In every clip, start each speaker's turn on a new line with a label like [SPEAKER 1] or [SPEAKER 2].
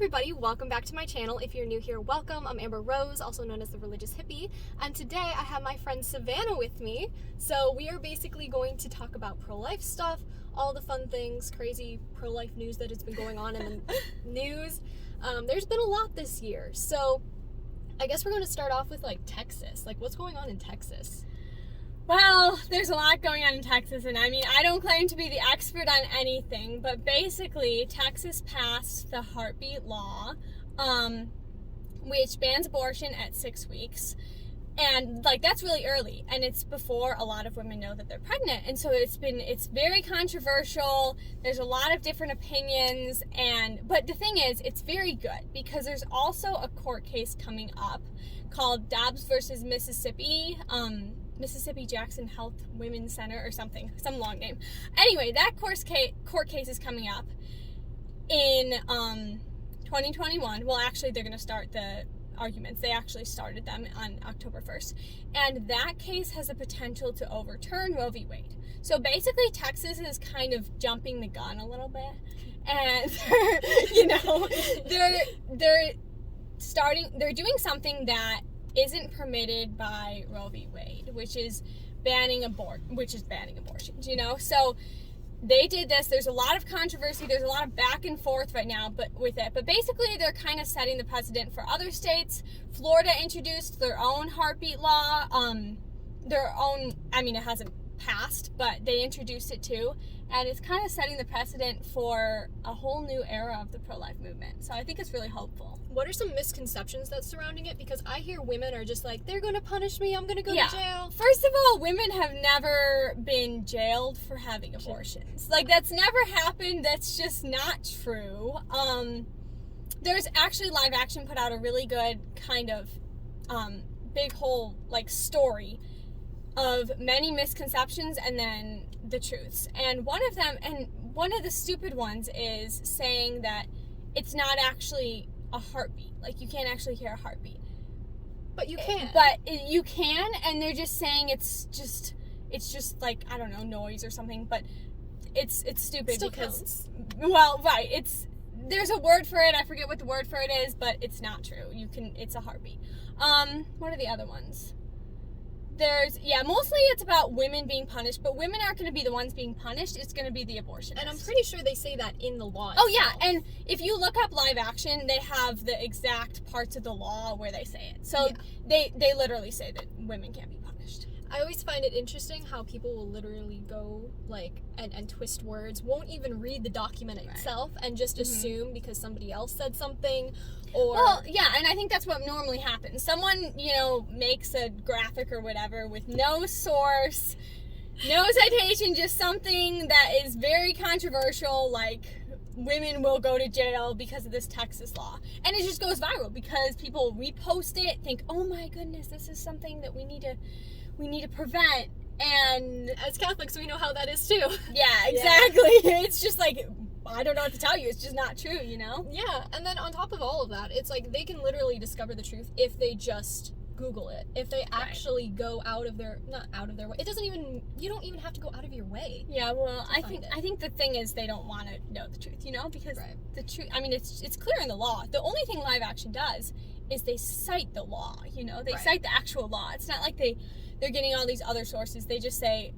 [SPEAKER 1] everybody, welcome back to my channel. If you're new here, welcome. I'm Amber Rose, also known as the Religious Hippie, and today I have my friend Savannah with me. So we are basically going to talk about pro-life stuff, all the fun things, crazy pro-life news that has been going on in the news. There's been a lot this year, so I guess we're going to start off with Texas. What's going on in Texas?
[SPEAKER 2] Well, there's a lot going on in Texas, and I don't claim to be the expert on anything, but basically, Texas passed the heartbeat law, which bans abortion at 6 weeks, and, that's really early, and it's before a lot of women know that they're pregnant, and so it's very controversial. There's a lot of different opinions, but the thing is, it's very good, because there's also a court case coming up called Dobbs versus Mississippi, Mississippi Jackson Health Women's Center or something, some long name. Anyway, that court case is coming up in 2021. Well, actually, they're going to start the arguments. They actually started them on October 1st. And that case has the potential to overturn Roe v. Wade. So basically, Texas is kind of jumping the gun a little bit. And, they're doing something that isn't permitted by Roe v. Wade, which is banning abortions, So they did this. There's a lot of controversy. There's a lot of back and forth right now with it. But basically, they're kind of setting the precedent for other states. Florida introduced their own heartbeat law. It hasn't passed, but they introduced it too. And it's kind of setting the precedent for a whole new era of the pro-life movement. So I think it's really hopeful.
[SPEAKER 1] What are some misconceptions that's surrounding it? Because I hear women are just they're going to punish me, I'm going to go to jail.
[SPEAKER 2] First of all, women have never been jailed for having abortions. That's never happened. That's just not true. There's actually Live Action put out a really good kind of big whole story of many misconceptions and then the truths. And one of the stupid ones is saying that it's not actually a heartbeat. You can't actually hear a heartbeat.
[SPEAKER 1] But you can.
[SPEAKER 2] But you can, and they're just saying it's just I don't know, noise or something, but it's stupid.
[SPEAKER 1] Still
[SPEAKER 2] because
[SPEAKER 1] counts.
[SPEAKER 2] Well, right, there's a word for it. I forget what the word for it is, but it's not true. It's a heartbeat. What are the other ones? Mostly it's about women being punished, but women aren't going to be the ones being punished. It's going to be the abortionists.
[SPEAKER 1] And I'm pretty sure they say that in the law
[SPEAKER 2] Oh,
[SPEAKER 1] itself.
[SPEAKER 2] yeah, and if you look up Live Action, they have the exact parts of the law where they say it. So they literally say that women can't be punished.
[SPEAKER 1] I always find it interesting how people will literally go, and twist words, won't even read the document itself, and just assume because somebody else said something, or...
[SPEAKER 2] Well, yeah, and I think that's what normally happens. Someone, makes a graphic or whatever with no source, no citation, just something that is very controversial, women will go to jail because of this Texas law. And it just goes viral because people repost it, think, oh my goodness, this is something that we need to prevent. And
[SPEAKER 1] as Catholics, we know how that is too.
[SPEAKER 2] Yeah, exactly. Yeah. It's just I don't know what to tell you. It's just not true,
[SPEAKER 1] Yeah, and then on top of all of that, it's they can literally discover the truth if they just Google it. If they actually go not out of their way. You don't even have to go out of your way.
[SPEAKER 2] Yeah, well, I think the thing is they don't want to know the truth, because the truth, it's clear in the law. The only thing Live Action does is they cite the law, they cite the actual law. It's not like they're getting all these other sources. They just say,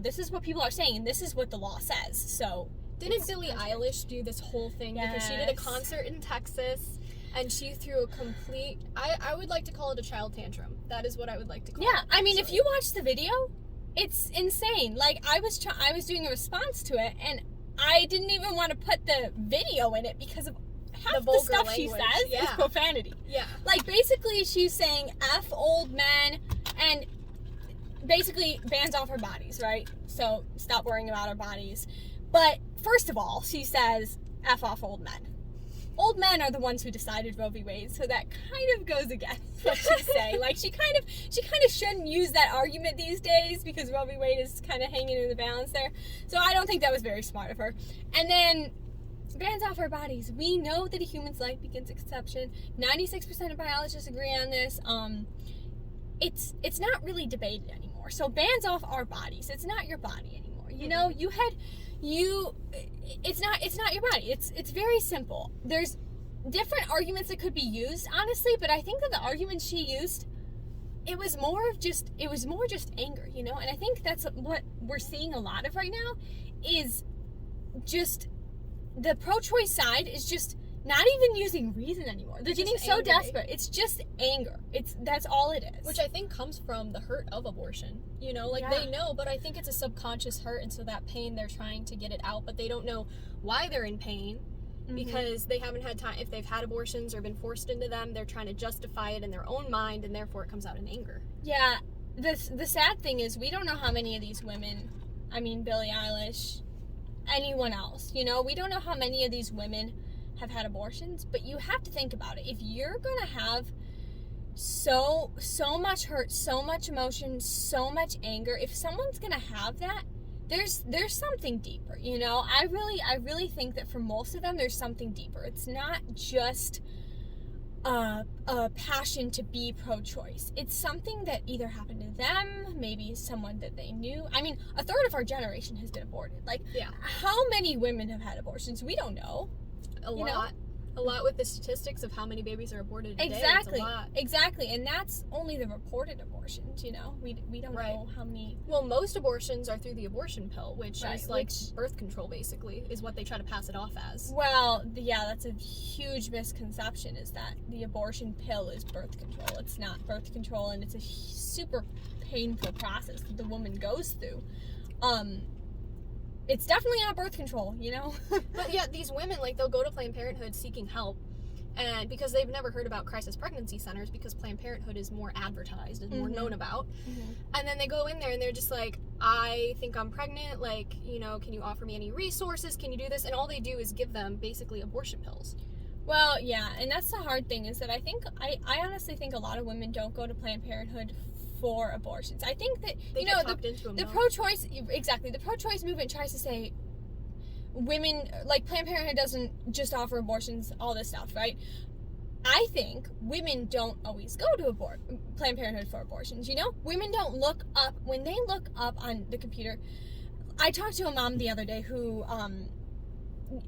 [SPEAKER 2] this is what people are saying, and this is what the law says. So
[SPEAKER 1] didn't Billie Eilish do this whole thing because she did a concert in Texas and she threw a complete, I would like to call it a child tantrum. That is what I would like to call it.
[SPEAKER 2] Yeah, if you watch the video, it's insane. I was doing a response to it, and I didn't even want to put the video in it because of half the stuff language. She says is profanity.
[SPEAKER 1] Yeah.
[SPEAKER 2] Basically, she's saying F old men, and basically bans off our bodies, right? So stop worrying about our bodies. But first of all, she says F off old men. Old men are the ones who decided Roe v. Wade, so that kind of goes against what she's saying. She kind of shouldn't use that argument these days because Roe v. Wade is kind of hanging in the balance there. So I don't think that was very smart of her. And then bans off our bodies. We know that a human's life begins at conception. 96% of biologists agree on this. It's not really debated anymore. So bans off our bodies. It's not your body anymore. It's not your body. It's very simple. There's different arguments that could be used, honestly, but I think that the argument she used, it was more just anger, you know? And I think that's what we're seeing a lot of right now, is just the pro-choice side is just not even using reason anymore. They're getting so desperate. It's just anger. That's all it is.
[SPEAKER 1] Which I think comes from the hurt of abortion. You know, like they know, but I think it's a subconscious hurt, and so that pain, they're trying to get it out, but they don't know why they're in pain because they haven't had time. If they've had abortions or been forced into them, they're trying to justify it in their own mind, and therefore it comes out in anger.
[SPEAKER 2] Yeah. The sad thing is we don't know how many of these women, I mean, Billie Eilish, anyone else, you know, we don't know how many of these women have had abortions, but you have to think about it. If you're gonna have so much hurt, so much emotion, so much anger, if someone's gonna have that, there's something deeper, you know. I really think that for most of them there's something deeper. It's not just a passion to be pro-choice. It's something that either happened to them, maybe someone that they knew. I mean, a third of our generation has been aborted. Like, how many women have had abortions? We don't know.
[SPEAKER 1] A lot with the statistics of how many babies are aborted a day.
[SPEAKER 2] Exactly, and that's only the reported abortions, you know. We don't know how many.
[SPEAKER 1] Well, most abortions are through the abortion pill, which is like birth control, basically, is what they try to pass it off as.
[SPEAKER 2] Well, yeah, that's a huge misconception, is that the abortion pill is birth control. It's not birth control, and it's a super painful process that the woman goes through. It's definitely not birth control, you know?
[SPEAKER 1] But yeah, these women, like, they'll go to Planned Parenthood seeking help, and because they've never heard about crisis pregnancy centers, because Planned Parenthood is more advertised and more known about. And then they go in there and they're just like, I think I'm pregnant, like, you know, can you offer me any resources? Can you do this? And all they do is give them basically abortion pills.
[SPEAKER 2] Well, yeah, and that's the hard thing, is that I honestly think a lot of women don't go to Planned Parenthood for abortions. I think that, you know, the pro-choice, exactly, the pro-choice movement tries to say women, like, Planned Parenthood doesn't just offer abortions, all this stuff, right? I think women don't always go to Planned Parenthood for abortions, you know? Women don't look up, when they look up on the computer. I talked to a mom the other day who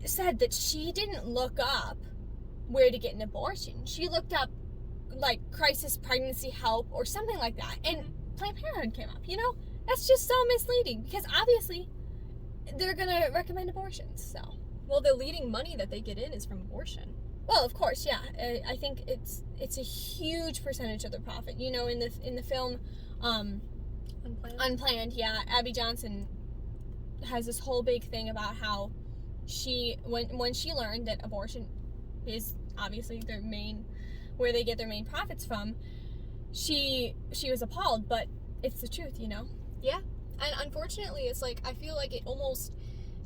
[SPEAKER 2] said that she didn't look up where to get an abortion. She looked up, like, crisis pregnancy help or something like that, and Planned Parenthood came up, you know? That's just so misleading, because obviously they're gonna recommend abortions. So,
[SPEAKER 1] well, the leading money that they get in is from abortion.
[SPEAKER 2] Well, of course, yeah. I think it's a huge percentage of their profit. You know, in the film Unplanned, yeah, Abby Johnson has this whole big thing about how she, when she learned that abortion is obviously their main, where they get their main profits from, she was appalled, but it's the truth, you know?
[SPEAKER 1] Yeah. And unfortunately, it's like, I feel like it almost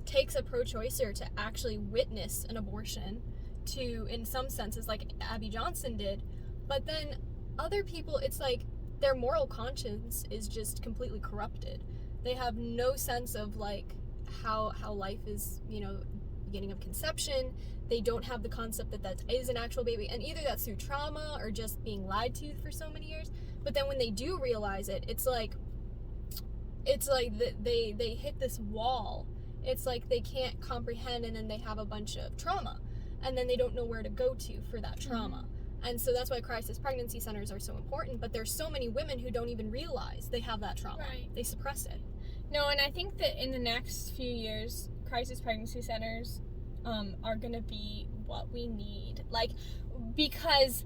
[SPEAKER 1] takes a pro-choicer to actually witness an abortion to, in some senses, like Abby Johnson did. But then other people, it's like their moral conscience is just completely corrupted. They have no sense of, like, how life is, you know, beginning of conception. They don't have the concept that is an actual baby, and either that's through trauma or just being lied to for so many years. But then when they do realize it, it's like they hit this wall. It's like they can't comprehend, and then they have a bunch of trauma, and then they don't know where to go to for that trauma. And so that's why crisis pregnancy centers are so important. But there's so many women who don't even realize they have that trauma.
[SPEAKER 2] Right.
[SPEAKER 1] They suppress it.
[SPEAKER 2] No, and I think that in the next few years, crisis pregnancy centers are going to be what we need. Like, because,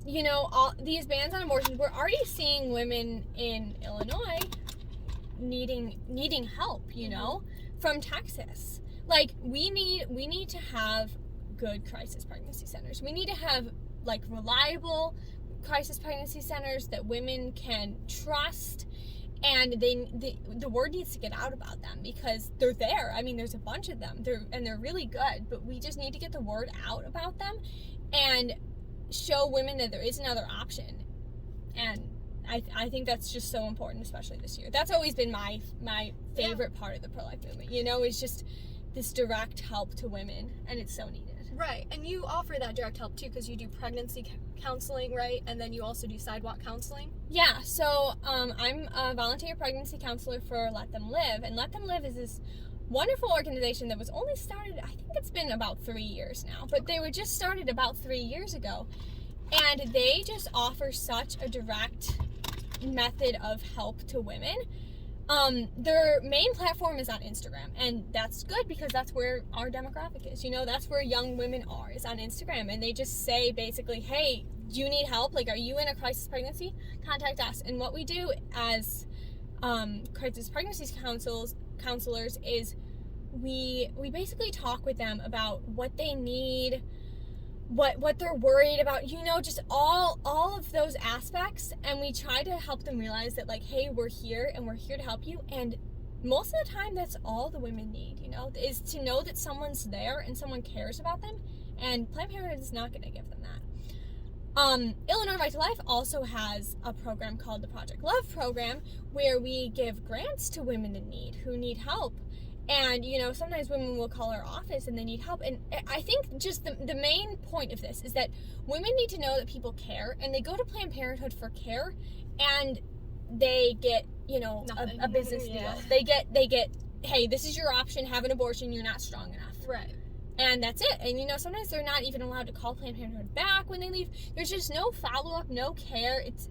[SPEAKER 2] you know, all these bans on abortion, we're already seeing women in Illinois needing help, you know, from Texas. Like, we need to have good crisis pregnancy centers. We need to have, like, reliable crisis pregnancy centers that women can trust, and the word needs to get out about them, because they're there. I mean, there's a bunch of them. They're really good, but we just need to get the word out about them and show women that there is another option. And I think that's just so important, especially this year. That's always been my favorite part of the pro-life movement, you know, is just this direct help to women, and it's so needed.
[SPEAKER 1] Right, and you offer that direct help too, because you do pregnancy counseling, right? And then you also do sidewalk counseling.
[SPEAKER 2] Yeah, so I'm a volunteer pregnancy counselor for Let Them Live, and Let Them Live is this wonderful organization that was only started, I think it's been about 3 years now, but they were just started about 3 years ago. And they just offer such a direct method of help to women. Their main platform is on Instagram, and that's good because that's where our demographic is. You know, that's where young women are, is on Instagram. And they just say basically, hey, do you need help? Like, are you in a crisis pregnancy? Contact us. And what we do as crisis pregnancy counselors is we basically talk with them about what they need, what they're worried about, you know, just all of those aspects, and we try to help them realize that, like, hey, we're here and we're here to help you. And most of the time that's all the women need, you know, is to know that someone's there and someone cares about them, and Planned Parenthood is not going to give them that. Illinois Right to Life also has a program called the Project Love program, where we give grants to women in need who need help. And, you know, sometimes women will call our office and they need help. And I think just the main point of this is that women need to know that people care, and they go to Planned Parenthood for care, and they get, you know, a business deal. They get, hey, this is your option, have an abortion, you're not strong enough.
[SPEAKER 1] Right.
[SPEAKER 2] And that's it. And, you know, sometimes they're not even allowed to call Planned Parenthood back when they leave. There's just no follow-up, no care. It's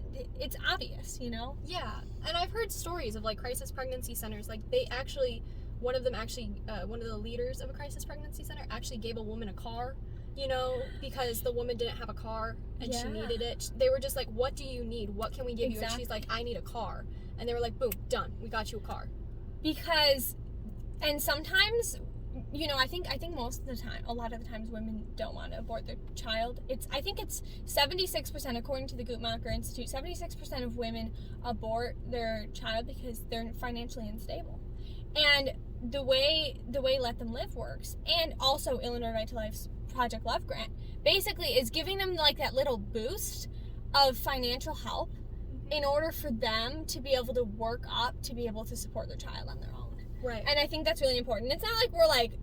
[SPEAKER 2] obvious, you know?
[SPEAKER 1] Yeah. And I've heard stories of, like, crisis pregnancy centers. Like, they actually, one of the leaders of a crisis pregnancy center actually gave a woman a car, you know, because the woman didn't have a car and she needed it. They were just like, what do you need? What can we give you? And she's like, I need a car. And they were like, boom, done. We got you a car.
[SPEAKER 2] Because, and sometimes, you know, I think most of the time, a lot of the times, women don't want to abort their child. I think it's 76%, according to the Guttmacher Institute, 76% of women abort their child because they're financially unstable. And the way Let Them Live works, and also Illinois Right to Life's Project Love grant, basically is giving them, like, that little boost of financial help in order for them to be able to work up to be able to support their child on their own.
[SPEAKER 1] Right.
[SPEAKER 2] And I think that's really important. It's not like we're like,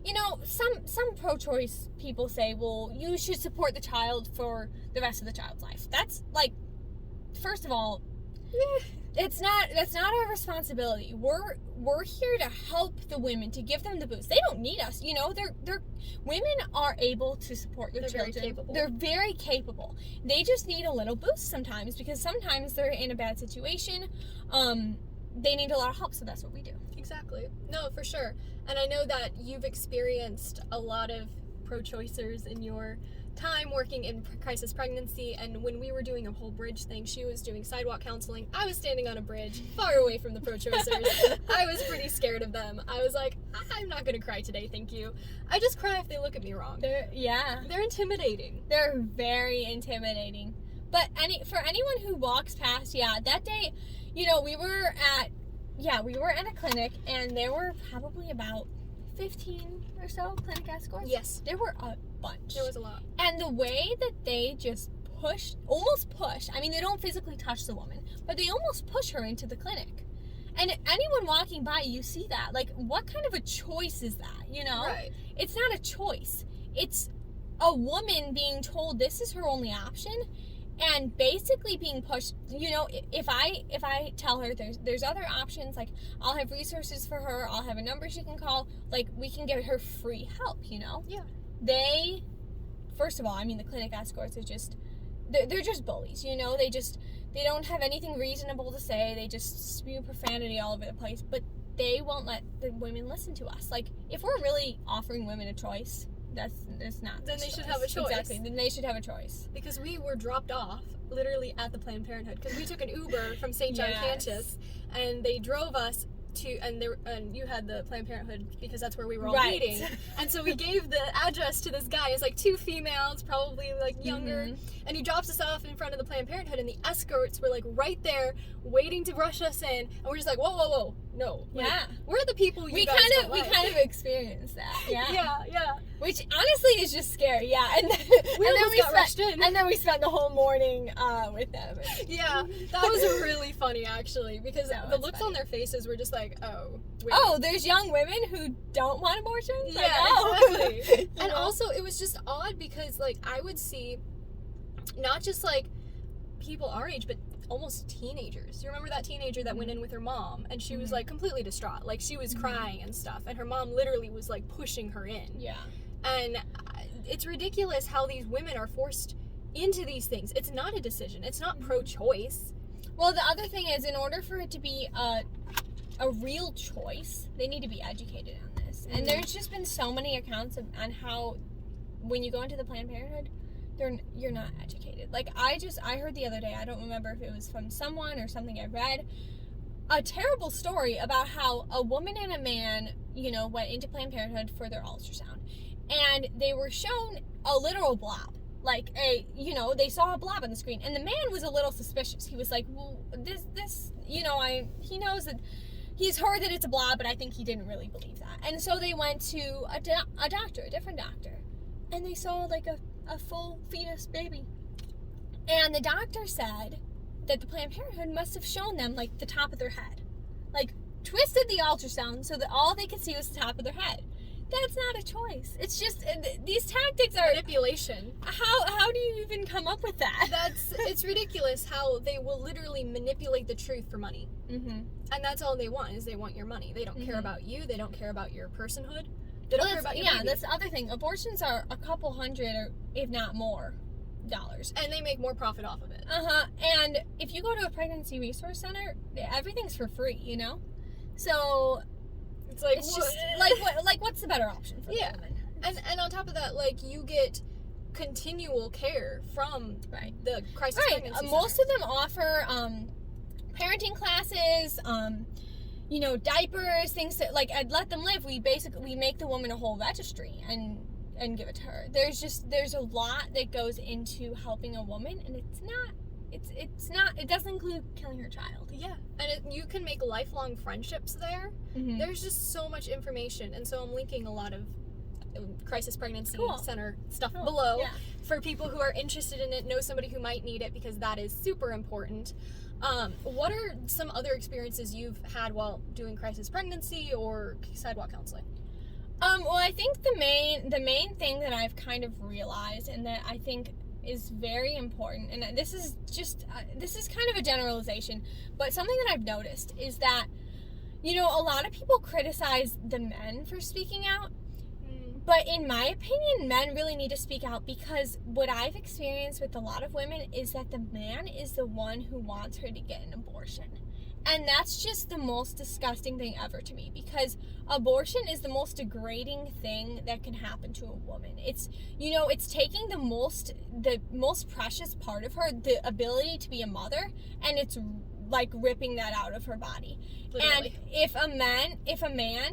[SPEAKER 2] you know, some pro-choice people say, well, you should support the child for the rest of the child's life. That's, like, first of all, that's not our responsibility. We're here to help the women, to give them the boost. They don't need us, you know. They're women are able to support their children.
[SPEAKER 1] Very capable.
[SPEAKER 2] They're very capable. They just need a little boost sometimes, because sometimes they're in a bad situation. They need a lot of help, so that's what we do.
[SPEAKER 1] Exactly. No, for sure. And I know that you've experienced a lot of pro-choicers in your time working in crisis pregnancy, and when we were doing a whole bridge thing, she was doing sidewalk counseling. I was standing on a bridge far away from the pro-choicers. I was pretty scared of them. I was like, I'm not gonna cry today, thank you. I just cry if they look at me wrong. They're intimidating.
[SPEAKER 2] They're very intimidating. But for anyone who walks past, that day, you know, we were at a clinic, and there were probably about 15 or so clinic escorts.
[SPEAKER 1] Yes.
[SPEAKER 2] There were a bunch.
[SPEAKER 1] There was a lot.
[SPEAKER 2] And the way that they just almost push, I mean, they don't physically touch the woman, but they almost push her into the clinic. And anyone walking by, you see that. Like, what kind of a choice is that, you know?
[SPEAKER 1] Right.
[SPEAKER 2] It's not a choice. It's a woman being told this is her only option, and basically being pushed. You know, if I tell her there's other options, like, I'll have resources for her, I'll have a number she can call, like, we can get her free help, you know?
[SPEAKER 1] Yeah.
[SPEAKER 2] First of all, I mean, the clinic escorts are just, they're just bullies, you know? They don't have anything reasonable to say, they just spew profanity all over the place, but they won't let the women listen to us. Like, if we're really offering women a choice, that's not.
[SPEAKER 1] Then they should have a choice.
[SPEAKER 2] Exactly. Then they should have a choice.
[SPEAKER 1] Because we were dropped off literally at the Planned Parenthood, because we took an Uber from St. John, Kansas, and they drove us to, and you had the Planned Parenthood because that's where we were all meeting. And so we gave the address to this guy. It's like two females, probably like younger, and he drops us off in front of the Planned Parenthood, and the escorts were like right there waiting to rush us in, and we're just like, whoa, no. Like, we're the people we
[SPEAKER 2] kind of experienced that.
[SPEAKER 1] Yeah.
[SPEAKER 2] Which honestly is just scary. And then we got rushed in. And then we spent the whole morning with them.
[SPEAKER 1] Yeah, that was really funny actually, because the looks on their faces were just like, oh, wait.
[SPEAKER 2] Oh, there's young women who don't want abortions?
[SPEAKER 1] Yeah, exactly. And also it was just odd because, like, I would see not just like people our age, but almost teenagers. You remember that teenager that went in with her mom, and she was like completely distraught, like she was crying and stuff, and her mom literally was like pushing her in.
[SPEAKER 2] Yeah.
[SPEAKER 1] And it's ridiculous how these women are forced into these things. It's not a decision. It's not pro-choice.
[SPEAKER 2] Well, the other thing is, in order for it to be a real choice, they need to be educated on this. And there's just been so many accounts on how when you go into the Planned Parenthood, you're not educated. Like, I heard the other day, I don't remember if it was from someone or something I read, a terrible story about how a woman and a man, you know, went into Planned Parenthood for their ultrasound. And they were shown a literal blob. Like, they saw a blob on the screen. And the man was a little suspicious. He was like, well, this, he knows that he's heard that it's a blob, but I think he didn't really believe that. And so they went to a doctor, a different doctor. And they saw, like, a full fetus baby. And the doctor said that the Planned Parenthood must have shown them, like, the top of their head. Like, twisted the ultrasound so that all they could see was the top of their head. That's not a choice. It's just, these tactics are...
[SPEAKER 1] manipulation.
[SPEAKER 2] How do you even come up with that?
[SPEAKER 1] It's ridiculous how they will literally manipulate the truth for money. Mm-hmm. And that's all they want, is they want your money. They don't care about you. They don't care about your personhood. They don't care about your baby.
[SPEAKER 2] That's the other thing. Abortions are a couple hundred, or if not more, dollars.
[SPEAKER 1] And they make more profit off of it.
[SPEAKER 2] And if you go to a pregnancy resource center, everything's for free, you know? So...
[SPEAKER 1] it's like,
[SPEAKER 2] it's just what's the better option for the woman?
[SPEAKER 1] And on top of that, like, you get continual care from the crisis pregnancy center.
[SPEAKER 2] Most of them offer parenting classes, diapers, things that, like, I'd let them live. We make the woman a whole registry and give it to her. There's a lot that goes into helping a woman, and it doesn't include killing her child.
[SPEAKER 1] Yeah, and you can make lifelong friendships there. There's just so much information, and so I'm linking a lot of crisis pregnancy center stuff below for people who are interested in it, know somebody who might need it, because that is super important. What are some other experiences you've had while doing crisis pregnancy or sidewalk counseling?
[SPEAKER 2] Well, I think the main thing that I've kind of realized, and that I think is very important, and this is kind of a generalization, but something that I've noticed is that, a lot of people criticize the men for speaking out, but in my opinion, men really need to speak out, because what I've experienced with a lot of women is that the man is the one who wants her to get an abortion. And that's just the most disgusting thing ever to me, because abortion is the most degrading thing that can happen to a woman. It's, it's taking the most precious part of her, the ability to be a mother, and it's like ripping that out of her body. Literally. And if a man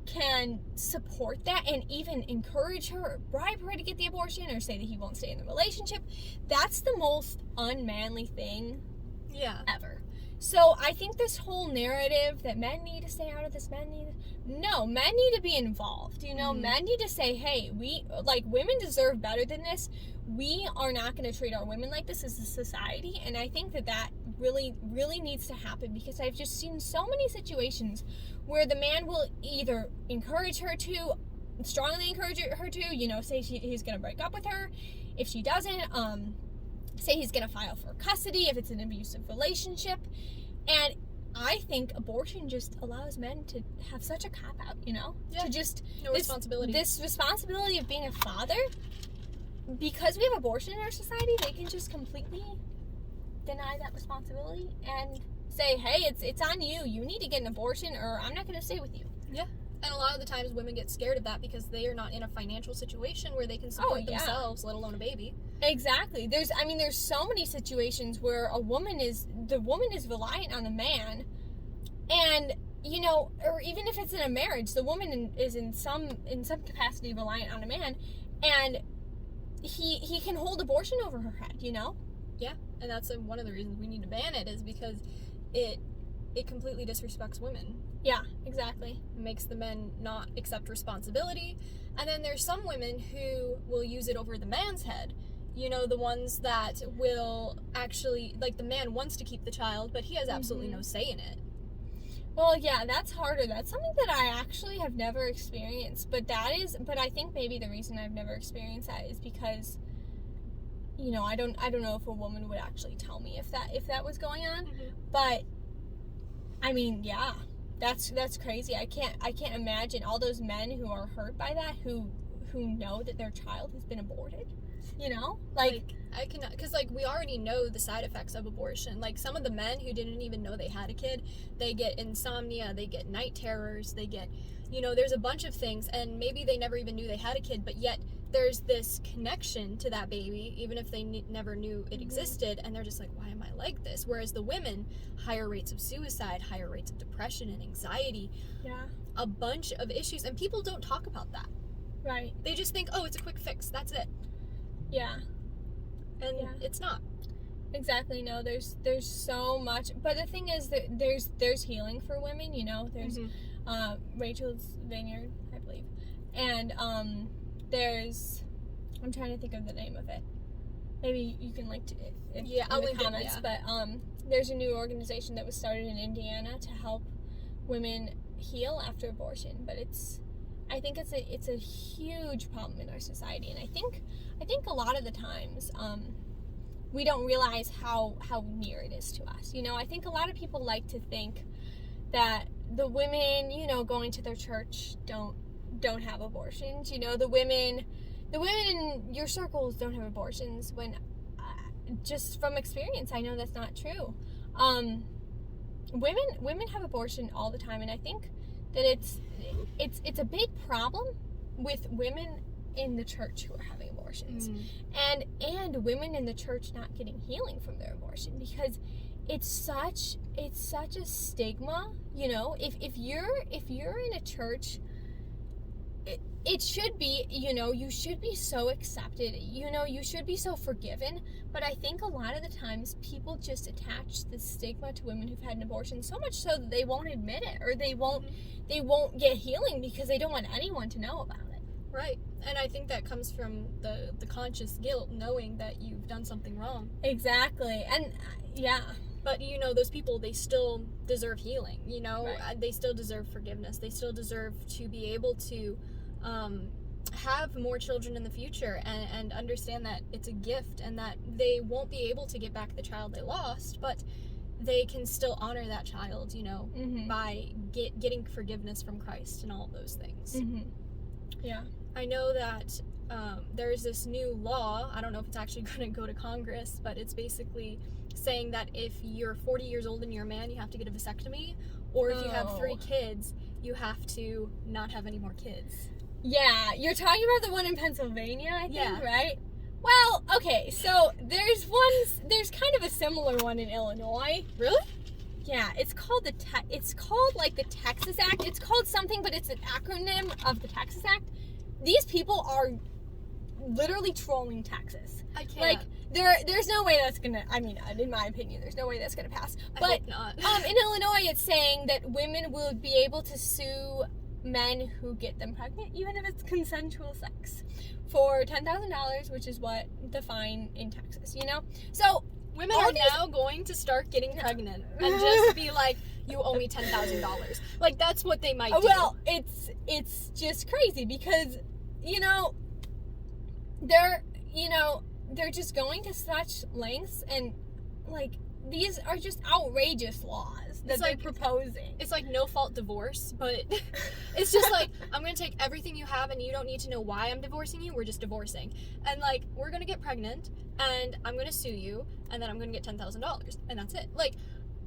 [SPEAKER 2] can support that and even encourage her or bribe her to get the abortion, or say that he won't stay in the relationship, that's the most unmanly thing ever. So I think this whole narrative that men need to stay out of this, men need to be involved. Men need to say, hey, women deserve better than this. We are not going to treat our women like this as a society. And I think that really, really needs to happen, because I've just seen so many situations where the man will either encourage her to, strongly encourage her to, say he's going to break up with her. If she doesn't, say he's going to file for custody if it's an abusive relationship. And I think abortion just allows men to have such a cop-out, to just...
[SPEAKER 1] no responsibility.
[SPEAKER 2] This responsibility of being a father, because we have abortion in our society, they can just completely deny that responsibility and say, hey, it's on you. You need to get an abortion, or I'm not going to stay with you.
[SPEAKER 1] Yeah. And a lot of the times women get scared of that because they are not in a financial situation where they can support themselves, let alone a baby.
[SPEAKER 2] Exactly. There's so many situations where the woman is reliant on the man, and or even if it's in a marriage, the woman is in some capacity reliant on a man, and he can hold abortion over her head,
[SPEAKER 1] Yeah, and that's one of the reasons we need to ban it, is because it completely disrespects women.
[SPEAKER 2] Yeah, exactly.
[SPEAKER 1] It makes the men not accept responsibility. And then there's some women who will use it over the man's head. The ones that will actually, like, the man wants to keep the child, but he has absolutely no say in it.
[SPEAKER 2] Well, yeah, that's harder. That's something that I actually have never experienced, but I think maybe the reason I've never experienced that is because you know, I don't know if a woman would actually tell me if that was going on.
[SPEAKER 1] Mm-hmm.
[SPEAKER 2] But I mean, yeah, that's crazy. I can't imagine all those men who are hurt by that, who know that their child has been aborted. You know, like
[SPEAKER 1] I cannot, because like we already know the side effects of abortion. Like some of the men who didn't even know they had a kid, they get insomnia, they get night terrors, they get, you know, there's a bunch of things, and maybe they never even knew they had a kid, but yet there's this connection to that baby, even if they never knew it existed, and they're just like, why am I like this? Whereas the women, higher rates of suicide, higher rates of depression and anxiety, a bunch of issues, and people don't talk about that.
[SPEAKER 2] Right.
[SPEAKER 1] They just think, oh, it's a quick fix, that's it.
[SPEAKER 2] Yeah.
[SPEAKER 1] And it's not.
[SPEAKER 2] Exactly. No, there's so much, but the thing is that there's healing for women, you know. There's Rachel's Vineyard, I believe, and there's, I'm trying to think of the name of it. Maybe you can link to it in
[SPEAKER 1] I'll
[SPEAKER 2] the
[SPEAKER 1] link
[SPEAKER 2] comments.
[SPEAKER 1] it, yeah.
[SPEAKER 2] But there's a new organization that was started in Indiana to help women heal after abortion. But I think it's a huge problem in our society, and I think a lot of the times we don't realize how near it is to us. You know, I think a lot of people like to think that the women, you know, going to their church don't have abortions. You know, the women in your circles don't have abortions, when just from experience I know that's not true. Women have abortion all the time, and I think that it's a big problem with women in the church who are having abortions, and women in the church not getting healing from their abortion, because it's such a stigma. You know, if you're in a church, it should be, you know, you should be so accepted, you know, you should be so forgiven. But I think a lot of the times people just attach the stigma to women who've had an abortion, so much so that they won't admit it, or they won't get healing because they don't want anyone to know about it.
[SPEAKER 1] Right. And I think that comes from the conscious guilt, knowing that you've done something wrong.
[SPEAKER 2] Exactly. And yeah.
[SPEAKER 1] But, you know, those people, they still deserve healing, you know?
[SPEAKER 2] Right.
[SPEAKER 1] They still deserve forgiveness. They still deserve to be able to have more children in the future, and understand that it's a gift, and that they won't be able to get back the child they lost, but they can still honor that child, you know, by getting forgiveness from Christ and all of those things.
[SPEAKER 2] Yeah.
[SPEAKER 1] I know that there's this new law. I don't know if it's actually going to go to Congress, but it's basically saying that if you're 40 years old and you're a man, you have to get a vasectomy, or if you have 3 kids, you have to not have any more kids.
[SPEAKER 2] Yeah, you're talking about the one in Pennsylvania, I think, right? Well, okay, so there's kind of a similar one in Illinois.
[SPEAKER 1] Really?
[SPEAKER 2] Yeah, it's called like the Texas Act. It's called something, but it's an acronym of the Texas Act. These people are literally trolling Texas.
[SPEAKER 1] I can't.
[SPEAKER 2] Like, there's no way that's gonna, I mean, in my opinion, there's no way that's gonna pass. But
[SPEAKER 1] I hope not.
[SPEAKER 2] In Illinois, it's saying that women will be able to sue men who get them pregnant, even if it's consensual sex, for $10,000, which is what the fine in Texas, you know? So
[SPEAKER 1] women are now going to start getting pregnant and just be like, you owe me $10,000. Like, that's what they might do.
[SPEAKER 2] Well, it's just crazy, because, you know, they're just going to such lengths, and like, these are just outrageous laws that they're proposing.
[SPEAKER 1] It's like no-fault divorce, but it's just like, I'm going to take everything you have, and you don't need to know why I'm divorcing you. We're just divorcing. And like, we're going to get pregnant, and I'm going to sue you, and then I'm going to get $10,000, and that's it. Like,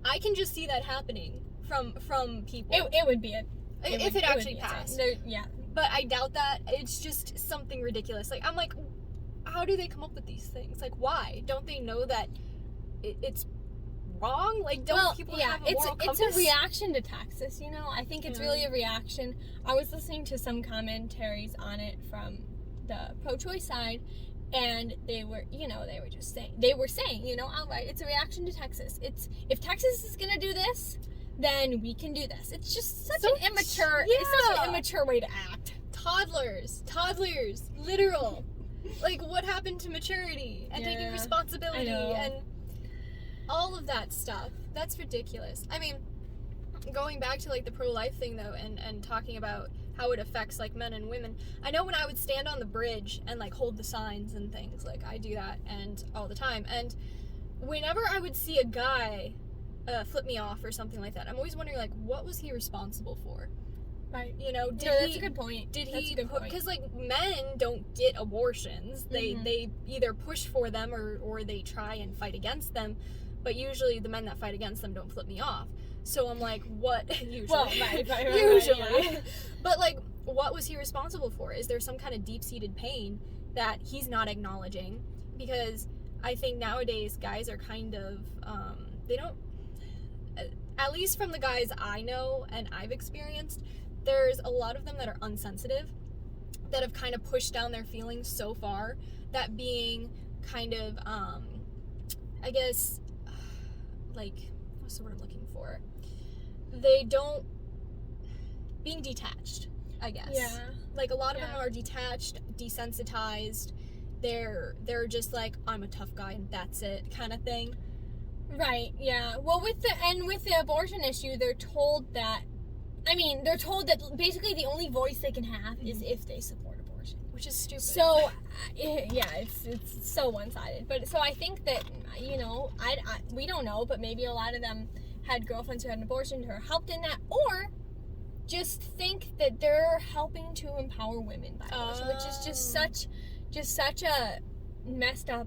[SPEAKER 1] I can just see that happening from people.
[SPEAKER 2] It would be
[SPEAKER 1] if it actually passed.
[SPEAKER 2] Yeah.
[SPEAKER 1] But I doubt that. It's just something ridiculous. Like, I'm like, how do they come up with these things? Like, why? Don't they know that it's wrong? Like, don't people have a moral compass?
[SPEAKER 2] It's a reaction to Texas, you know? I think it's really a reaction. I was listening to some commentaries on it from the pro-choice side, and they were saying, you know, outright, it's a reaction to Texas. If Texas is gonna do this, then we can do this. It's just such an immature way to act.
[SPEAKER 1] Toddlers, literal. Like, what happened to maturity and taking responsibility and all of that stuff? That's ridiculous. I mean, going back to like the pro-life thing though, and talking about how it affects like men and women. I know when I would stand on the bridge and like hold the signs and things, like I do that and all the time, and whenever I would see a guy flip me off or something like that, I'm always wondering like, what was he responsible for?
[SPEAKER 2] Right.
[SPEAKER 1] You know,
[SPEAKER 2] That's a good point.
[SPEAKER 1] Did
[SPEAKER 2] That's
[SPEAKER 1] he
[SPEAKER 2] a good point.
[SPEAKER 1] because like men don't get abortions. They either push for them or they try and fight against them, but usually the men that fight against them don't flip me off. So I'm like, what? Usually.
[SPEAKER 2] Well, right,
[SPEAKER 1] usually.
[SPEAKER 2] yeah.
[SPEAKER 1] But like, what was he responsible for? Is there some kind of deep-seated pain that he's not acknowledging? Because I think nowadays guys are kind of, they don't, at least from the guys I know and I've experienced, there's a lot of them that are unsensitive, that have kind of pushed down their feelings so far that being kind of, I guess, like, what's the word I'm looking for? They don't, being detached, I guess.
[SPEAKER 2] Yeah.
[SPEAKER 1] Like, a lot of them are detached, desensitized. They're just like, I'm a tough guy and that's it, kind of thing.
[SPEAKER 2] Right, yeah. Well, with the abortion issue, they're told that basically the only voice they can have is if they support abortion.
[SPEAKER 1] Which is stupid.
[SPEAKER 2] So, yeah, it's so one-sided. But, so I think that, you know, we don't know, but maybe a lot of them had girlfriends who had an abortion or helped in that, or just think that they're helping to empower women by abortion, which is just such a messed up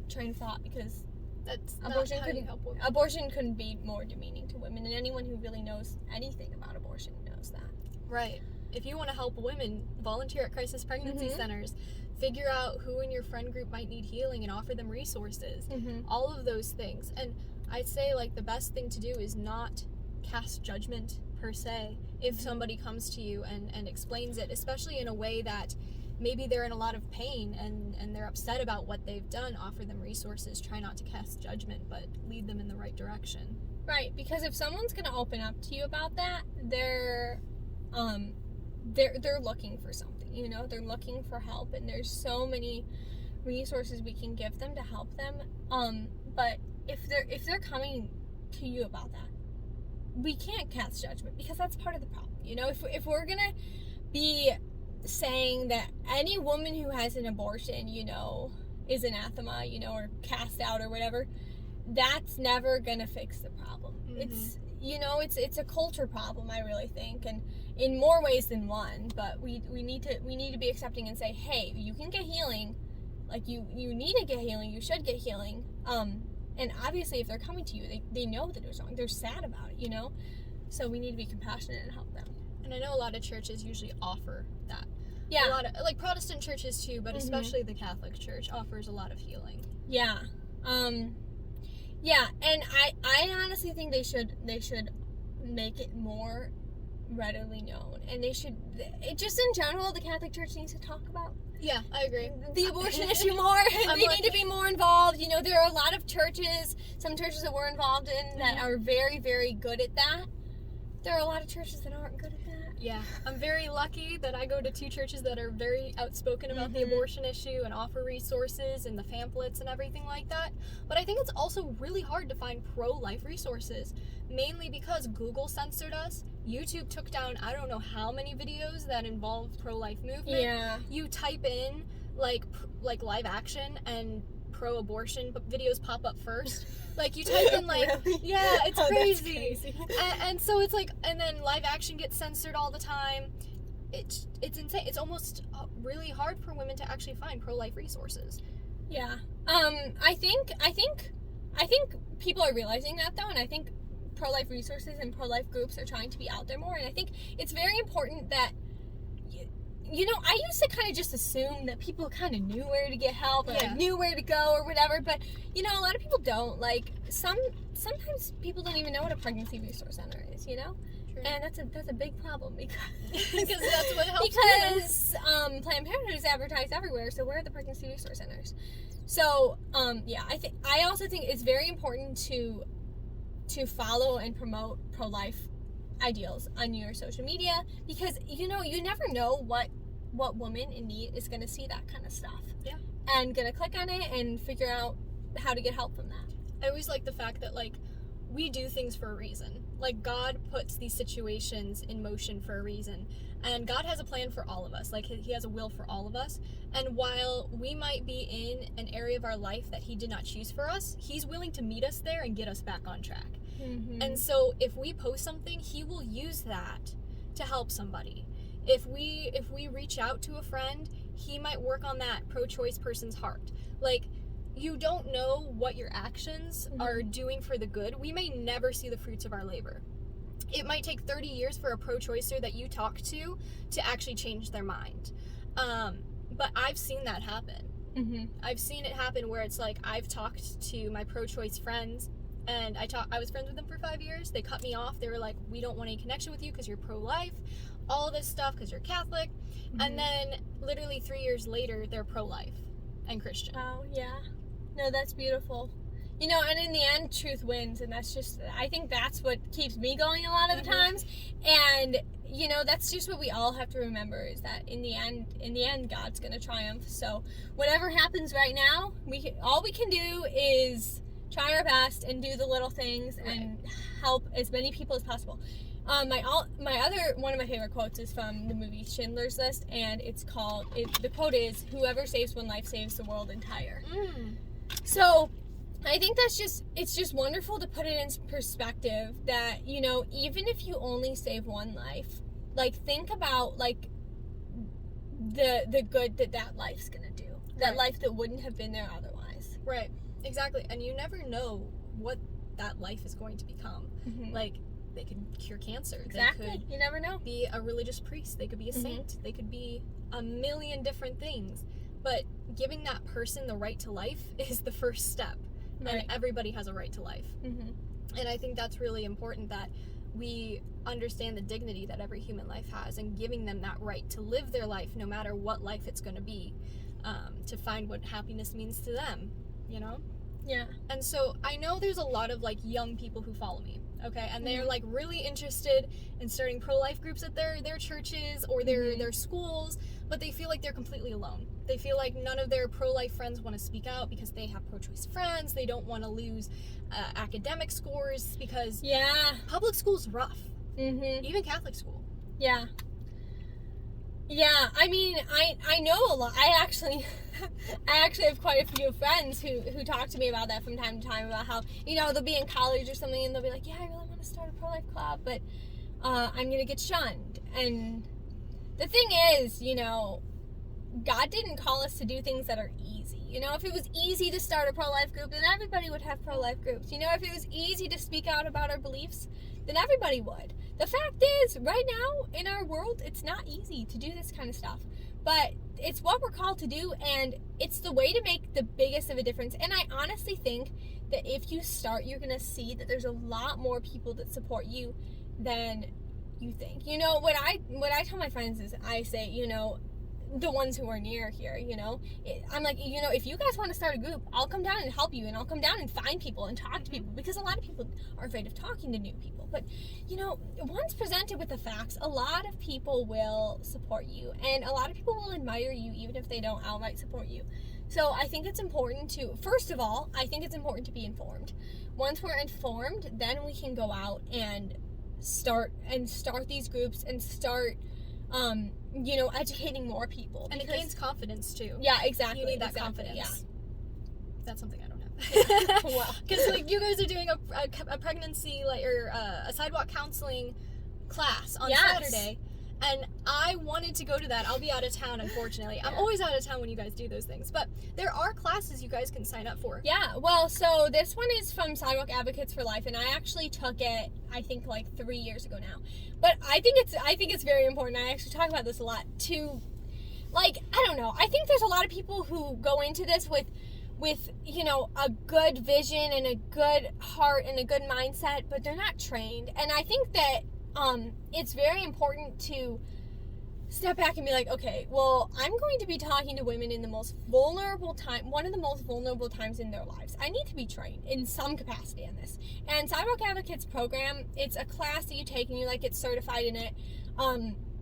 [SPEAKER 2] train of thought, because
[SPEAKER 1] that's
[SPEAKER 2] abortion
[SPEAKER 1] not how you help women.
[SPEAKER 2] Abortion couldn't be more demeaning to women, and anyone who really knows anything about abortion knows that.
[SPEAKER 1] Right. If you want to help women, volunteer at crisis pregnancy centers. Figure out who in your friend group might need healing and offer them resources. All of those things. And I'd say, like, the best thing to do is not cast judgment, per se, if somebody comes to you and explains it, especially in a way that maybe they're in a lot of pain and they're upset about what they've done. Offer them resources. Try not to cast judgment, but lead them in the right direction.
[SPEAKER 2] Right, because if someone's going to open up to you about that, they're looking for something, you know? They're looking for help, and there's so many resources we can give them to help them. But if they're coming to you about that, we can't cast judgment, because that's part of the problem. You know, if we're going to be saying that any woman who has an abortion, you know, is anathema, you know, or cast out or whatever, that's never gonna fix the problem. It's, you know, it's a culture problem, I really think, and in more ways than one. But we need to be accepting and say, hey, you can get healing, like you need to get healing, you should get healing. And obviously, if they're coming to you, they know that it was wrong. They're sad about it, you know. So we need to be compassionate and help them.
[SPEAKER 1] And I know a lot of churches usually offer that.
[SPEAKER 2] Yeah.
[SPEAKER 1] A lot of, like, Protestant churches too, but especially the Catholic Church offers a lot of healing.
[SPEAKER 2] Yeah. Yeah, and I honestly think they should make it more readily known, and just in general, the Catholic Church needs to talk about
[SPEAKER 1] Yeah, I agree.
[SPEAKER 2] the abortion issue more. They need to be more involved. You know, there are a lot of churches, some churches that we're involved in, that are very, very good at that. There are a lot of churches that aren't good at that.
[SPEAKER 1] Yeah, I'm very lucky that I go to 2 churches that are very outspoken about the abortion issue and offer resources and the pamphlets and everything like that. But I think it's also really hard to find pro-life resources, mainly because Google censored us. YouTube took down I don't know how many videos that involved pro-life movement.
[SPEAKER 2] Yeah.
[SPEAKER 1] You type in like live action and pro-abortion, but videos pop up first. Like, you type in, like,
[SPEAKER 2] really?
[SPEAKER 1] Yeah, it's crazy.
[SPEAKER 2] Crazy.
[SPEAKER 1] And so it's like, and then live action gets censored all the time. It's insane. It's almost really hard for women to actually find pro-life resources.
[SPEAKER 2] Yeah. I think people are realizing that, though, and I think pro-life resources and pro-life groups are trying to be out there more, and I think it's very important that, you know, I used to kind of just assume that people kind of knew where to get help, or like, knew where to go or whatever, but, you know, a lot of people don't. Like, sometimes people don't even know what a pregnancy resource center is, you know? True. And that's a big problem, because
[SPEAKER 1] that's what helps
[SPEAKER 2] Planned Parenthood is advertised everywhere, so where are the pregnancy resource centers? So, yeah, I also think it's very important to follow and promote pro-life ideals on your social media, because, you know, you never know what woman in need is going to see that kind of stuff.
[SPEAKER 1] Yeah.
[SPEAKER 2] And going to click on it and figure out how to get help from that.
[SPEAKER 1] I always like the fact that, like, we do things for a reason. Like, God puts these situations in motion for a reason. And God has a plan for all of us. Like, he has a will for all of us. And while we might be in an area of our life that he did not choose for us, he's willing to meet us there and get us back on track.
[SPEAKER 2] Mm-hmm.
[SPEAKER 1] And so if we post something, he will use that to help somebody. If we reach out to a friend, he might work on that pro-choice person's heart. Like, you don't know what your actions are doing for the good. We may never see the fruits of our labor. It might take 30 years for a pro-choicer that you talk to actually change their mind. But I've seen that happen.
[SPEAKER 2] Mm-hmm.
[SPEAKER 1] I've seen it happen where it's like, I've talked to my pro-choice friends, and I was friends with them for 5 years. They cut me off. They were like, we don't want any connection with you because you're pro-life, all this stuff because you're Catholic. Mm-hmm. And then literally 3 years later, they're pro-life and Christian.
[SPEAKER 2] Oh, yeah. No, that's beautiful. You know, and in the end, truth wins, and that's just, I think that's what keeps me going a lot of the times. And, you know, that's just what we all have to remember, is that in the end, God's going to triumph. So whatever happens right now, all we can do is try our best and do the little things and help as many people as possible. One of my favorite quotes is from the movie Schindler's List, and the quote is, "Whoever saves one life saves the world entire." So I think it's just wonderful to put it in perspective that, you know, even if you only save one life, like, think about, like, the good that life's gonna do. That life that wouldn't have been there otherwise.
[SPEAKER 1] Right. Exactly. And you never know what that life is going to become.
[SPEAKER 2] Mm-hmm.
[SPEAKER 1] Like, they could cure cancer.
[SPEAKER 2] Exactly.
[SPEAKER 1] They could
[SPEAKER 2] You never know.
[SPEAKER 1] be a religious priest. They could be a saint. They could be a million different things. But giving that person the right to life is the first step.
[SPEAKER 2] Right.
[SPEAKER 1] And everybody has a right to life.
[SPEAKER 2] Mm-hmm.
[SPEAKER 1] And I think that's really important, that we understand the dignity that every human life has, and giving them that right to live their life no matter what life it's going to be, to find what happiness means to them, you know?
[SPEAKER 2] Yeah.
[SPEAKER 1] And so I know there's a lot of, like, young people who follow me, okay? And they're, like, really interested in starting pro-life groups at their churches or their schools, but they feel like they're completely alone. They feel like none of their pro-life friends want to speak out because they have pro-choice friends. They don't want to lose academic scores because public school's rough.
[SPEAKER 2] Mm-hmm.
[SPEAKER 1] Even Catholic school.
[SPEAKER 2] Yeah. Yeah, I mean, I know a lot. I actually have quite a few friends who talk to me about that from time to time, about how, you know, they'll be in college or something and they'll be like, yeah, I really want to start a pro-life club, but I'm going to get shunned. And the thing is, you know, God didn't call us to do things that are easy. You know, if it was easy to start a pro-life group, then everybody would have pro-life groups. You know, if it was easy to speak out about our beliefs, then everybody would. The fact is, right now in our world, it's not easy to do this kind of stuff. But it's what we're called to do, and it's the way to make the biggest of a difference. And I honestly think that if you start, you're going to see that there's a lot more people that support you than you think. You know, what I tell my friends is, I say, you know, the ones who are near here, you know, I'm like, you know, if you guys want to start a group, I'll come down and help you, and I'll come down and find people and talk to people, because a lot of people are afraid of talking to new people. But, you know, once presented with the facts, a lot of people will support you, and a lot of people will admire you even if they don't outright support you. So I think it's important to, first of all, I think it's important to be informed. Once we're informed, then we can go out and start these groups and start you know, educating more people.
[SPEAKER 1] And it gains confidence, too.
[SPEAKER 2] Yeah, exactly.
[SPEAKER 1] You need that confidence.
[SPEAKER 2] Yeah.
[SPEAKER 1] That's something I don't have.
[SPEAKER 2] Well.
[SPEAKER 1] Because, like, you guys are doing a pregnancy, like, or a sidewalk counseling class on Saturday. And I wanted to go to that. I'll be out of town, unfortunately. I'm always out of town when you guys do those things. But there are classes you guys can sign up for.
[SPEAKER 2] Yeah, well, so this one is from Sidewalk Advocates for Life, and I actually took it, I think, like 3 years ago now. But I think it's very important. I actually talk about this a lot to, like, I don't know. I think there's a lot of people who go into this with, you know, a good vision and a good heart and a good mindset, but they're not trained. And I think that it's very important to step back and be like, okay, well, I'm going to be talking to women in the most vulnerable time, one of the most vulnerable times in their lives. I need to be trained in some capacity on this. And Sidewalk Advocates program, it's a class that you take and you, like, get certified in it.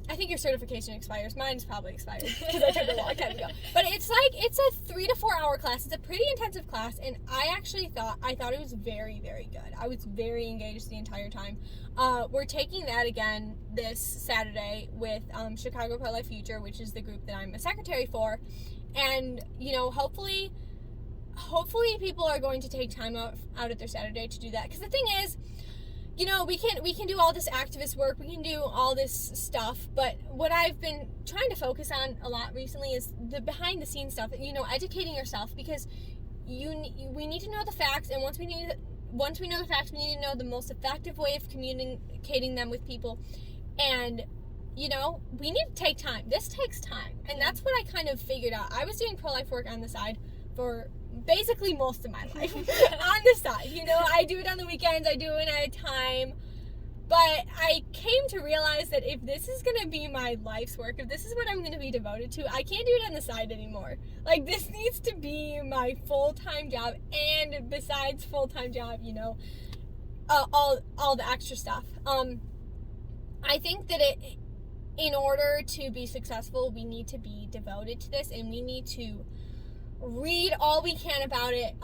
[SPEAKER 2] I think your certification expires. Mine's probably expired because I took it a long time ago. But it's a 3 to 4 hour class. It's a pretty intensive class, and I thought it was very, very good. I was very engaged the entire time. We're taking that again this Saturday with Chicago Pro-Life Future, which is the group that I'm a secretary for, and hopefully people are going to take time out of their Saturday to do that. Because the thing is, we can do all this activist work, we can do all this stuff, but what I've been trying to focus on a lot recently is the behind the scenes stuff, educating yourself, because we need to know the facts, and once we know the facts, we need to know the most effective way of communicating them with people, and we need to take time. This takes time, and that's what I kind of figured out. I was doing pro-life work on the side for basically most of my life on the side. I do it on the weekends, I do it at a time, but I came to realize that if this is going to be my life's work, if this is what I'm going to be devoted to, I can't do it on the side anymore. Like, this needs to be my full-time job, and besides full-time job, all the extra stuff. I think that in order to be successful, we need to be devoted to this, and we need to read all we can about it,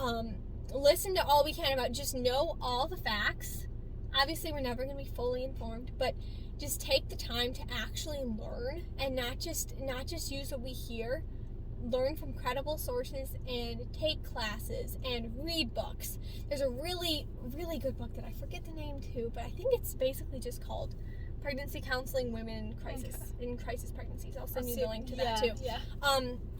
[SPEAKER 2] listen to all we can about it, just know all the facts. Obviously, we're never going to be fully informed, but just take the time to actually learn, and not just use what we hear. Learn from credible sources, and take classes, and read books. There's a really, really good book that I forget the name too, but I think it's basically just called Pregnancy Counseling Women in Crisis Pregnancies. I'll send you the link to that too.
[SPEAKER 1] Yeah.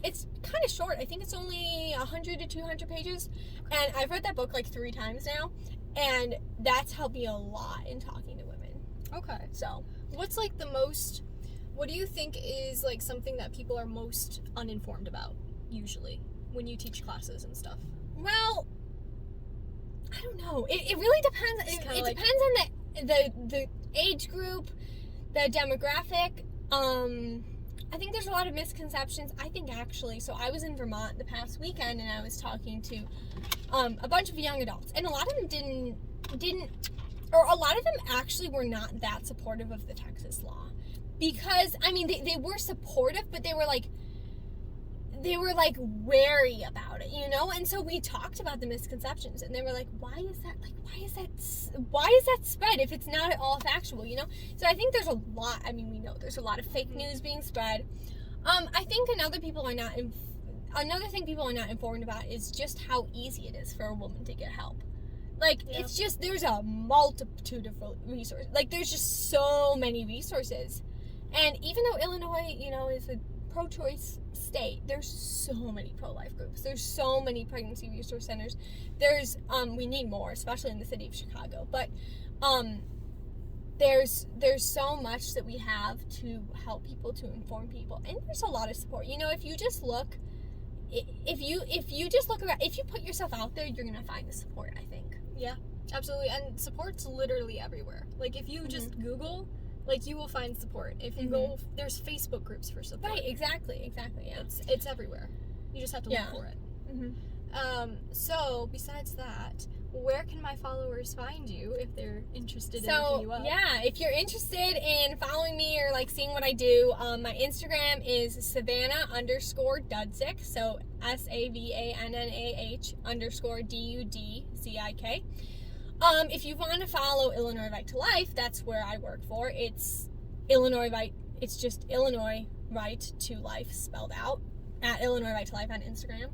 [SPEAKER 2] It's kind of short. I think it's only 100 to 200 pages, and I've read that book like 3 times now, and that's helped me a lot in talking to women.
[SPEAKER 1] Okay.
[SPEAKER 2] So,
[SPEAKER 1] what's like what do you think is like something that people are most uninformed about usually when you teach classes and stuff?
[SPEAKER 2] Well, I don't know. It really depends. It depends on the age group, the demographic. I think there's a lot of misconceptions. I think actually, so I was in Vermont the past weekend, and I was talking to a bunch of young adults, and a lot of them a lot of them actually were not that supportive of the Texas law, because they were supportive, but they were wary about it, and so we talked about the misconceptions, and they were like, why is that spread if it's not at all factual, so I think there's a lot. We know there's a lot of fake news being spread. I think another thing people are not informed about is just how easy it is for a woman to get help. It's just, there's a multitude of resources. There's just so many resources, and even though Illinois is a pro-choice state, there's so many pro-life groups, there's so many pregnancy resource centers, there's we need more, especially in the city of Chicago, but there's so much that we have to help people, to inform people, and there's a lot of support. If you just look around, if you put yourself out there, you're gonna find the support, I think.
[SPEAKER 1] Yeah, absolutely. And support's literally everywhere. If you just Google, you will find support. If you go, there's Facebook groups for support.
[SPEAKER 2] Right, exactly, yeah.
[SPEAKER 1] It's everywhere. You just have to look for it. Mm-hmm. So, besides that, where can my followers find you if they're interested in looking you up?
[SPEAKER 2] Yeah, if you're interested in following me or seeing what I do, my Instagram is Savannah_Dudzik, so SAVANNAH_DUDZIK. If you want to follow Illinois Right to Life, that's where I work for. It's Illinois Right. It's just Illinois Right to Life spelled out, at Illinois Right to Life on Instagram.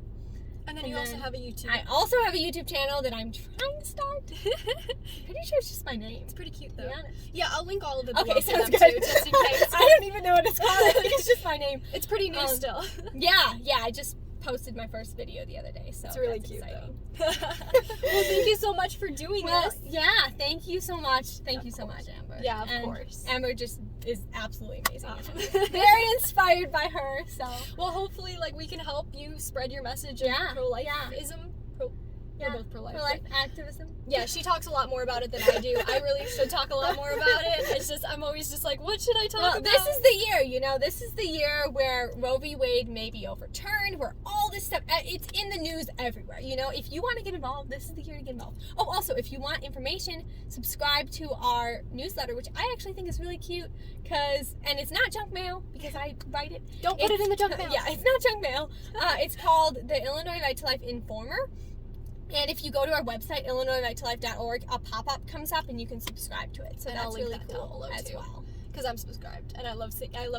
[SPEAKER 1] And then you also have a YouTube.
[SPEAKER 2] I also have a YouTube channel that I'm trying to start. Pretty sure it's just my name.
[SPEAKER 1] It's pretty cute, though.
[SPEAKER 2] To be honest.
[SPEAKER 1] Yeah, I'll link all of it below.
[SPEAKER 2] Okay, sounds good.
[SPEAKER 1] Too, just in case.
[SPEAKER 2] I don't even know what it's called. I think it's just my name.
[SPEAKER 1] It's pretty new still.
[SPEAKER 2] Yeah. I just posted my first video the other day, so
[SPEAKER 1] it's really
[SPEAKER 2] that's
[SPEAKER 1] cute,
[SPEAKER 2] exciting.
[SPEAKER 1] Well, thank you so much for doing this.
[SPEAKER 2] Yeah, thank you so much. Thank you so much, Amber.
[SPEAKER 1] Yeah, of course.
[SPEAKER 2] Amber just is absolutely amazing. Very inspired by her, so.
[SPEAKER 1] Well, hopefully, we can help you spread your message of pro-lifeism. We're both pro-life.
[SPEAKER 2] Pro-life activism. awesome.
[SPEAKER 1] Yeah, she talks a lot more about it than I do. I really should talk a lot more about it. It's just, I'm always just like, what should I talk about?
[SPEAKER 2] This is the year, this is the year where Roe v. Wade may be overturned, where all this stuff, it's in the news everywhere. If you want to get involved, this is the year to get involved. Oh, also, if you want information, subscribe to our newsletter, which I actually think is really cute, and it's not junk mail, because I write it.
[SPEAKER 1] Don't put it in the junk mail.
[SPEAKER 2] Yeah, it's not junk mail. It's called the Illinois Right to Life Informer. And if you go to our website, illinoisrighttolife.org, a pop-up comes up and you can subscribe to it. So
[SPEAKER 1] And
[SPEAKER 2] that's
[SPEAKER 1] I'll link
[SPEAKER 2] really
[SPEAKER 1] that down
[SPEAKER 2] cool
[SPEAKER 1] below
[SPEAKER 2] as
[SPEAKER 1] too.
[SPEAKER 2] well.
[SPEAKER 1] Because I'm subscribed, and I love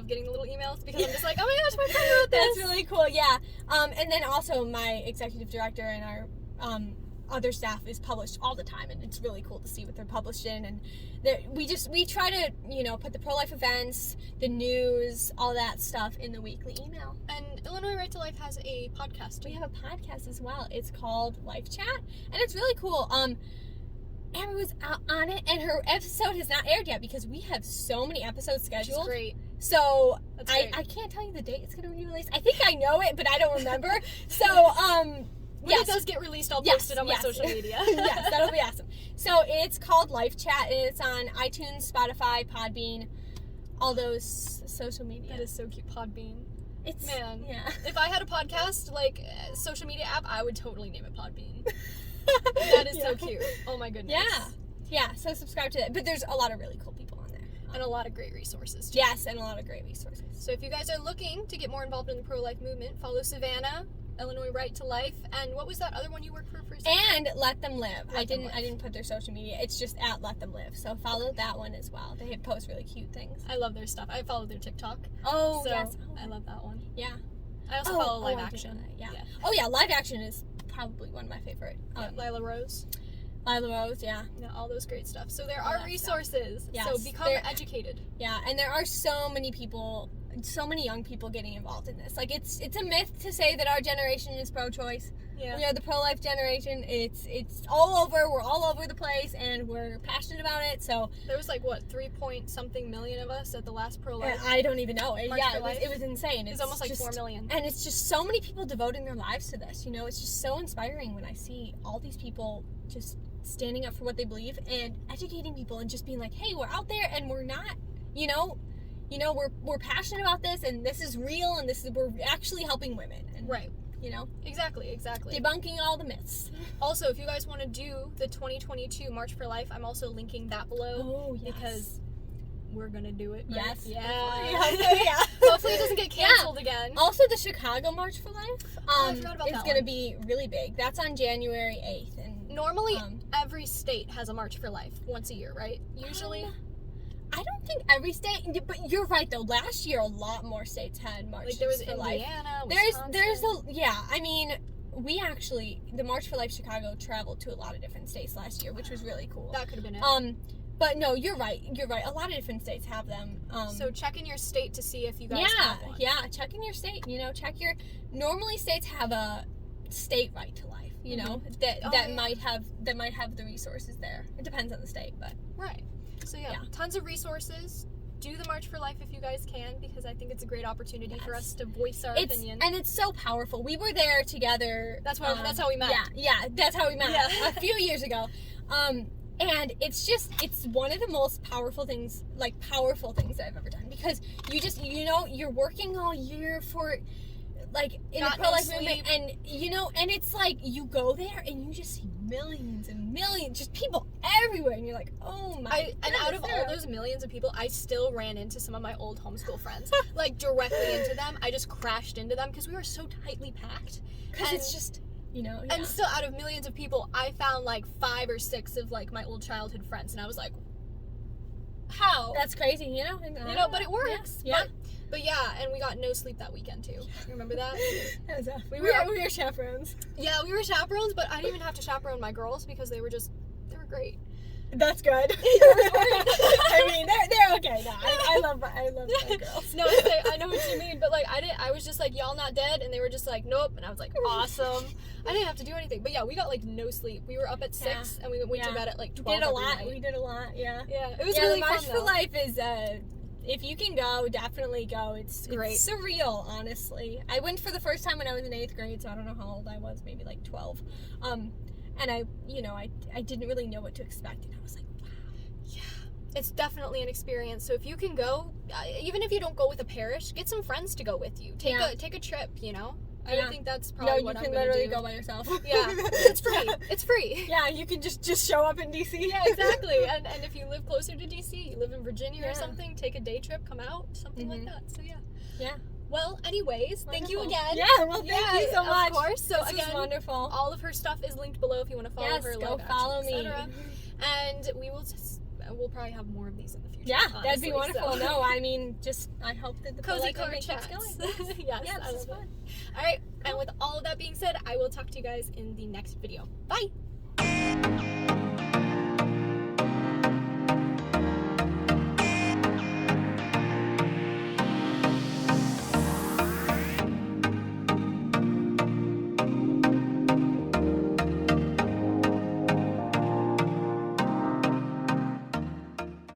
[SPEAKER 1] getting the little emails, because I'm just like, oh my gosh, my friend wrote this.
[SPEAKER 2] That's really cool, yeah. And then also my executive director and our other staff is published all the time, and it's really cool to see what they're published in. And we try to put the pro-life events, the news, all that stuff in the weekly email.
[SPEAKER 1] And Illinois Right to Life has a podcast.
[SPEAKER 2] We have a podcast as well. It's called Life Chat, and it's really cool. Amber was out on it, and her episode has not aired yet because we have so many episodes scheduled.
[SPEAKER 1] Which is great.
[SPEAKER 2] So
[SPEAKER 1] That's great.
[SPEAKER 2] I can't tell you the date it's going to be released. I think I know it, but I don't remember. So
[SPEAKER 1] When it does get released, I'll post it on my social media.
[SPEAKER 2] Yes, that'll be awesome. So it's called Life Chat, and it's on iTunes, Spotify, Podbean, all those social media.
[SPEAKER 1] That is so cute. Podbean. Man.
[SPEAKER 2] Yeah.
[SPEAKER 1] If I had a podcast, social media app, I would totally name it Podbean. That is so cute. Oh my goodness.
[SPEAKER 2] Yeah, so subscribe to that. But there's a lot of really cool people on there.
[SPEAKER 1] And a lot of great resources too.
[SPEAKER 2] Yes, and a lot of great resources.
[SPEAKER 1] So if you guys are looking to get more involved in the pro-life movement, follow Savannah, Illinois Right to Life, and what was that other one you worked for a second?
[SPEAKER 2] And Let Them Live. I
[SPEAKER 1] Them Live.
[SPEAKER 2] didn't put their social media. It's just at Let Them Live. So follow that one as well. They post really cute things.
[SPEAKER 1] I love their stuff. I follow their TikTok.
[SPEAKER 2] Oh,
[SPEAKER 1] So
[SPEAKER 2] yes.
[SPEAKER 1] I love that one.
[SPEAKER 2] Yeah.
[SPEAKER 1] I also follow Live
[SPEAKER 2] I did
[SPEAKER 1] Action.
[SPEAKER 2] know that, yeah. Oh, yeah, Live Action is probably one of my favorite.
[SPEAKER 1] Lila Rose.
[SPEAKER 2] Lila Rose, yeah.
[SPEAKER 1] All those great stuff. So there
[SPEAKER 2] All
[SPEAKER 1] are
[SPEAKER 2] that
[SPEAKER 1] resources.
[SPEAKER 2] stuff. Yes,
[SPEAKER 1] So become educated.
[SPEAKER 2] Yeah, and there are so many people, so many young people getting involved in this. It's a myth to say that our generation is pro-choice.
[SPEAKER 1] Yeah.
[SPEAKER 2] We are the pro-life generation. It's all over. We're all over the place, and we're passionate about it. So
[SPEAKER 1] There was 3-point-something million of us at the last pro-life.
[SPEAKER 2] I don't even know.
[SPEAKER 1] March for Life?
[SPEAKER 2] It was insane.
[SPEAKER 1] It's almost 4 million.
[SPEAKER 2] And it's just so many people devoting their lives to this. It's just so inspiring when I see all these people just standing up for what they believe and educating people and just being like, hey, we're out there and we're not, we're passionate about this, and this is real, and we're actually helping women. And,
[SPEAKER 1] Right. Exactly.
[SPEAKER 2] Debunking all the myths.
[SPEAKER 1] Also, if you guys want to do the 2022 March for Life, I'm also linking that below.
[SPEAKER 2] Oh, yes.
[SPEAKER 1] Because we're going to do it. Right?
[SPEAKER 2] Yes.
[SPEAKER 1] Yeah.
[SPEAKER 2] Hopefully, yeah.
[SPEAKER 1] Hopefully it doesn't get canceled again.
[SPEAKER 2] Also, the Chicago March for Life
[SPEAKER 1] I forgot about
[SPEAKER 2] is
[SPEAKER 1] that
[SPEAKER 2] going to
[SPEAKER 1] one.
[SPEAKER 2] be really big. That's on January 8th. And
[SPEAKER 1] Normally, every state has a March for Life once a year, right? Usually.
[SPEAKER 2] I don't think every state, but you're right though. Last year, a lot more states had marches
[SPEAKER 1] there was
[SPEAKER 2] for
[SPEAKER 1] Indiana,
[SPEAKER 2] life. There's we actually, the March for Life Chicago traveled to a lot of different states last year, which was really cool.
[SPEAKER 1] That could have been it.
[SPEAKER 2] But no, you're right. A lot of different states have them.
[SPEAKER 1] So check in your state to see if you guys have one.
[SPEAKER 2] Yeah, check in your state. Normally states have a state right to life. That might have the resources there. It depends on the state, but
[SPEAKER 1] right. So yeah, tons of resources. Do the March for Life if you guys can, because I think it's a great opportunity for us to voice our opinion.
[SPEAKER 2] And it's so powerful. We were there together.
[SPEAKER 1] That's how we met.
[SPEAKER 2] Yeah, that's how we met
[SPEAKER 1] Yeah.
[SPEAKER 2] a few years ago. And it's one of the most powerful things that I've ever done, because you're working all year for in the pro-life movement, and and it's you go there and you just see millions and millions, just people everywhere, and you're like, oh my
[SPEAKER 1] and out of all those millions of people, I still ran into some of my old homeschool friends, directly into them. I just crashed into them because we were so tightly packed.
[SPEAKER 2] Because it's just,
[SPEAKER 1] And still, out of millions of people, I found 5 or 6 of my old childhood friends, and I was like, how?
[SPEAKER 2] That's crazy,
[SPEAKER 1] But it works.
[SPEAKER 2] Yeah.
[SPEAKER 1] But yeah, and we got no sleep that weekend too. You remember that?
[SPEAKER 2] We were chaperones.
[SPEAKER 1] Yeah, we were chaperones, but I didn't even have to chaperone my girls because they were great.
[SPEAKER 2] That's good. I mean, they're okay. No, I love my girls.
[SPEAKER 1] No, I know what you mean, but I was just y'all not dead, and they were just nope, and I was awesome. I didn't have to do anything, but yeah, we got no sleep. We were up at 6, and we went to bed at 12.
[SPEAKER 2] We did a lot. Yeah.
[SPEAKER 1] Yeah, it was really
[SPEAKER 2] the March
[SPEAKER 1] fun,
[SPEAKER 2] for Life is if you can go, definitely go. It's
[SPEAKER 1] great.
[SPEAKER 2] It's surreal, honestly. I went for the first time when I was in 8th grade, so I don't know how old I was, maybe 12. and I didn't really know what to expect, and I was like, wow.
[SPEAKER 1] Yeah, it's definitely an experience. So if you can go, even if you don't go with a parish, get some friends to go with you. Take a trip, you know? I don't think that's probably what I'm going to do.
[SPEAKER 2] No, you can literally go by yourself.
[SPEAKER 1] Yeah, it's free. It's free.
[SPEAKER 2] Yeah, you can just show up in DC.
[SPEAKER 1] Yeah, exactly. And if you live closer to DC, you live in Virginia or something, take a day trip, come out, something like that. So yeah.
[SPEAKER 2] Yeah.
[SPEAKER 1] Well, anyways, thank you again.
[SPEAKER 2] Yeah, well, thank you so much.
[SPEAKER 1] Of course. So
[SPEAKER 2] this
[SPEAKER 1] again,
[SPEAKER 2] is wonderful.
[SPEAKER 1] All of her stuff is linked below if you want to follow her.
[SPEAKER 2] Go follow me.
[SPEAKER 1] And we'll probably have more of these in the future.
[SPEAKER 2] Yeah,
[SPEAKER 1] honestly,
[SPEAKER 2] that'd be wonderful.
[SPEAKER 1] So.
[SPEAKER 2] No, I mean, I hope that the
[SPEAKER 1] cozy
[SPEAKER 2] pro-life
[SPEAKER 1] car
[SPEAKER 2] movement
[SPEAKER 1] chats.
[SPEAKER 2] keeps going.
[SPEAKER 1] Yes,
[SPEAKER 2] yeah, this is fun.
[SPEAKER 1] All right, and with all of that being said, I will talk to you guys in the next video. Bye.